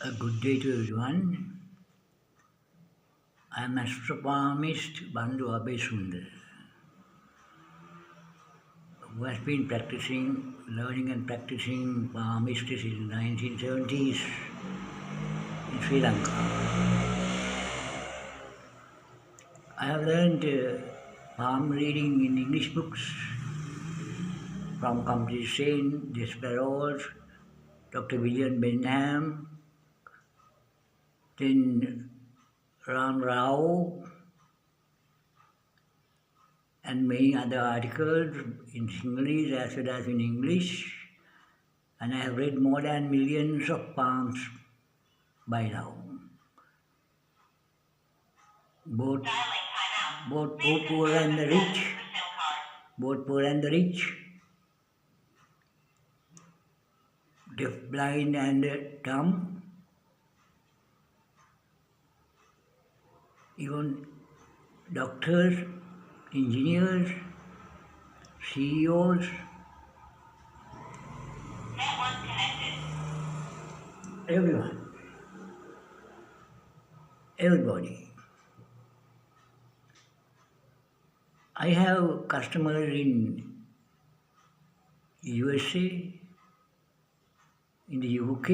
A good day to everyone. I am astronomist Bandhu Abesundar, who has been learning and practicing palmistry since the 1970s in Sri Lanka. I have learned palm reading in English books from Company Saint, Desperos, Dr. William Benham, then Ram Rao, and many other articles in Sinhalese as well as in English, and I have read more than millions of poems by now. Both, both poor and the rich, both poor and the rich, deaf, blind and dumb, even doctors, engineers, CEOs, everyone, everybody. I have customers in USA, in the UK,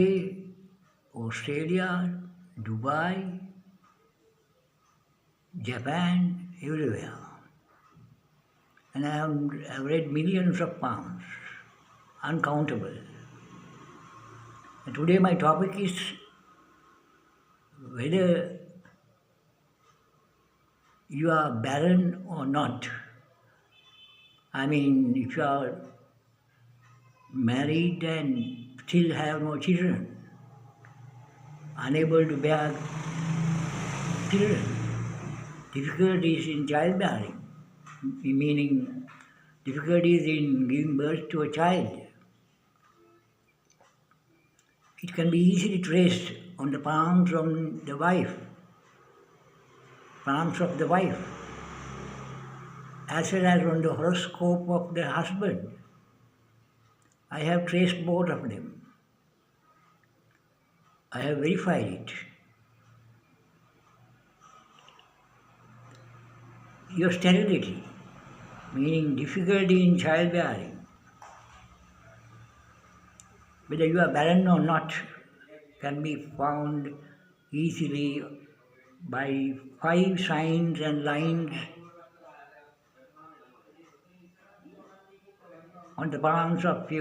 Australia, Dubai, Japan, everywhere. And I've read millions of pounds, uncountable. And today my topic is whether you are barren or not. I mean, if you are married and still have no children, unable to bear children, difficulties in childbearing, meaning difficulties in giving birth to a child. It can be easily traced on the palms of the wife, as well as on the horoscope of the husband. I have traced both of them. I have verified it. Your sterility, meaning difficulty in childbearing, whether you are barren or not, can be found easily by 5 signs and lines on the palms of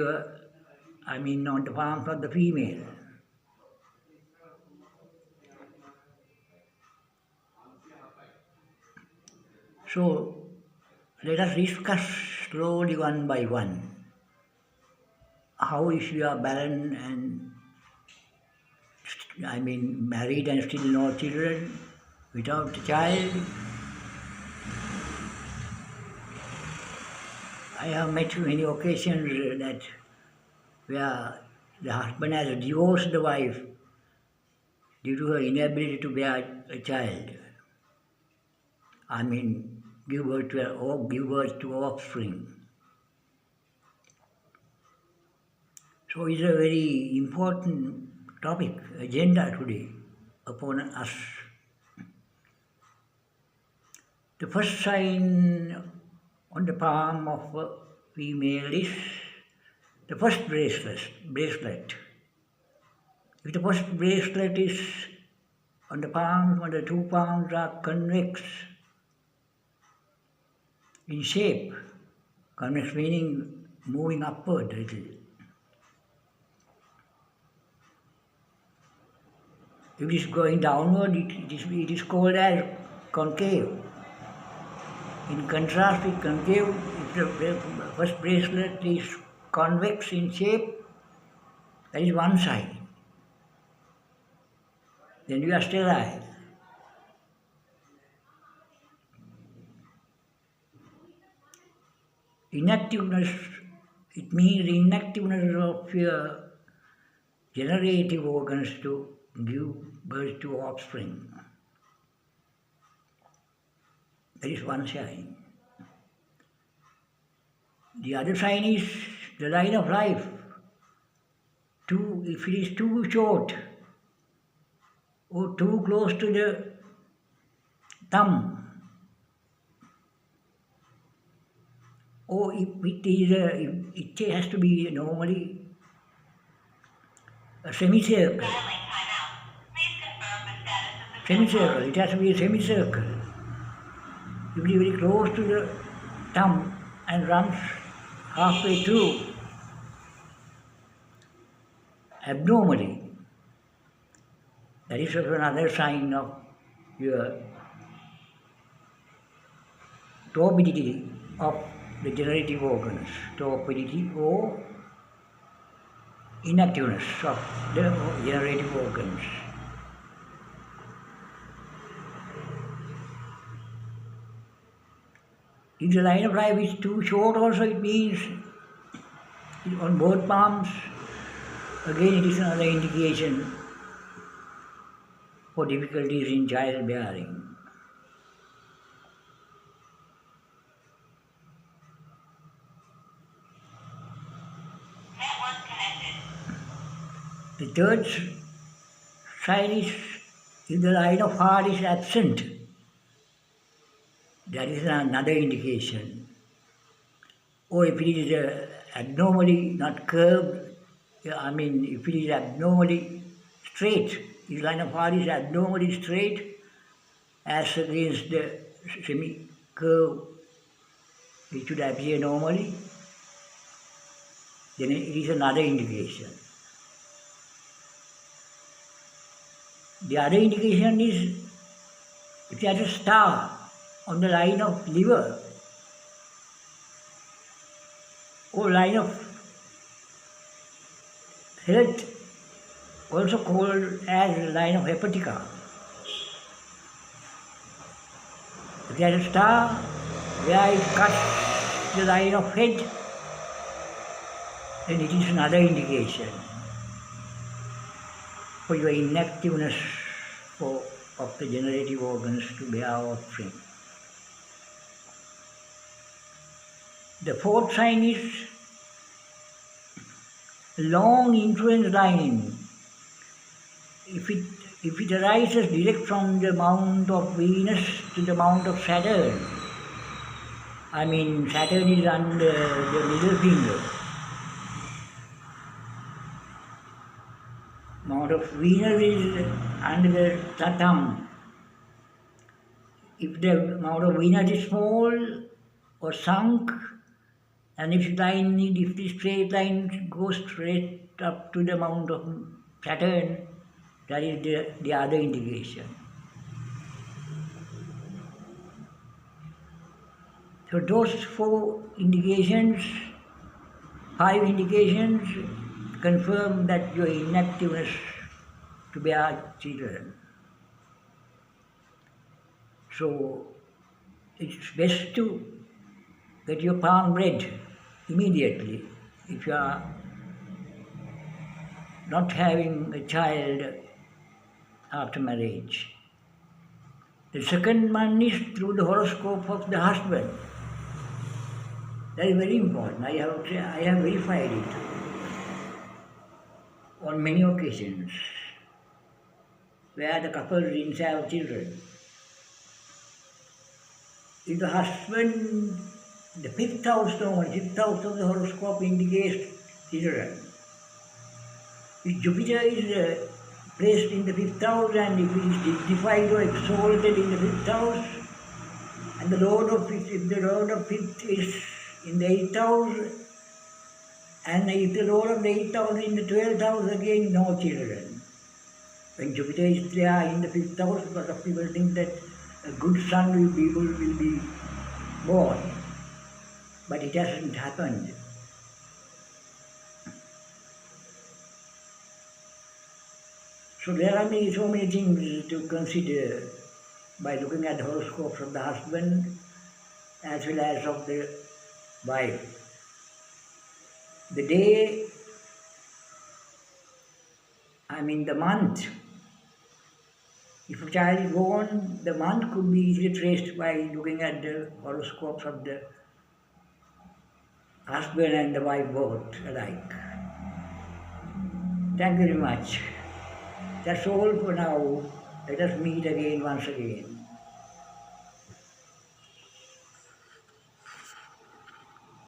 on the palms of the female. So let us discuss slowly one by one. How if you are barren and married and still no children, without a child. I have met many occasions that where the husband has divorced the wife due to her inability to bear a child. Give birth to offspring. So it's a very important topic, agenda today upon us. The first sign on the palm of a female is the first bracelet. If the first bracelet is on the palm, when the 2 palms are convex in shape, convex meaning moving upward a little. If it is going downward, it is called as concave. In contrast with concave, if the first bracelet is convex in shape, that is one sign. Then you are sterile. Inactiveness, it means the inactiveness of your generative organs to give birth to offspring. That is one sign. The other sign is the line of life. If it is too short, or too close to the thumb, or if it has to be normally a semicircle. Semicircle, it has to be a semicircle. If it is very close to the thumb and runs halfway through abnormally, that is also another sign of your torpidity of the generative organs, torpidity or inactiveness of the generative organs. If the line of life is too short also, it means on both palms, again it is another indication for difficulties in childbearing. The third sign is if the line of heart is absent. That is another indication. Or if it is abnormally not curved, if it is abnormally straight, if the line of heart is abnormally straight as against the semi-curve which should appear normally, then it is another indication. The other indication is if there is a star on the line of liver or line of health, also called as line of hepatica. If there is a star where it cuts the line of head, then it is another indication for your inactiveness of the generative organs to bear offspring. The fourth sign is long influence line. If it arises direct from the mount of Venus to the mount of Saturn, Saturn is under the middle finger. Mount of Venus is under the thumb. If the mount of Venus is small or sunk, and if the straight line goes straight up to the mount of Saturn, that is the other indication. So those 5 indications confirm that your inactiveness to bear children. So it's best to get your palm read immediately if you are not having a child after marriage. The second one is through the horoscope of the husband. That is very important. I have verified it on many occasions where the couple didn't have children. If the husband, the fifth house of the horoscope indicates children. If Jupiter is placed in the fifth house and if it is dignified or exalted in the fifth house, and if the Lord of fifth is in the 8th house, and if the Lord of the 8th house is in the 12th house, again no children. When Jupiter is there in the 5th house, a lot of people think that a good son will be born. But it hasn't happened. So there are so many things to consider by looking at the horoscopes of the husband as well as of the wife. The day, the month. If a child is born, the month could be easily traced by looking at the horoscopes of the husband and the wife both alike. Thank you very much. That's all for now. Let us meet again once again.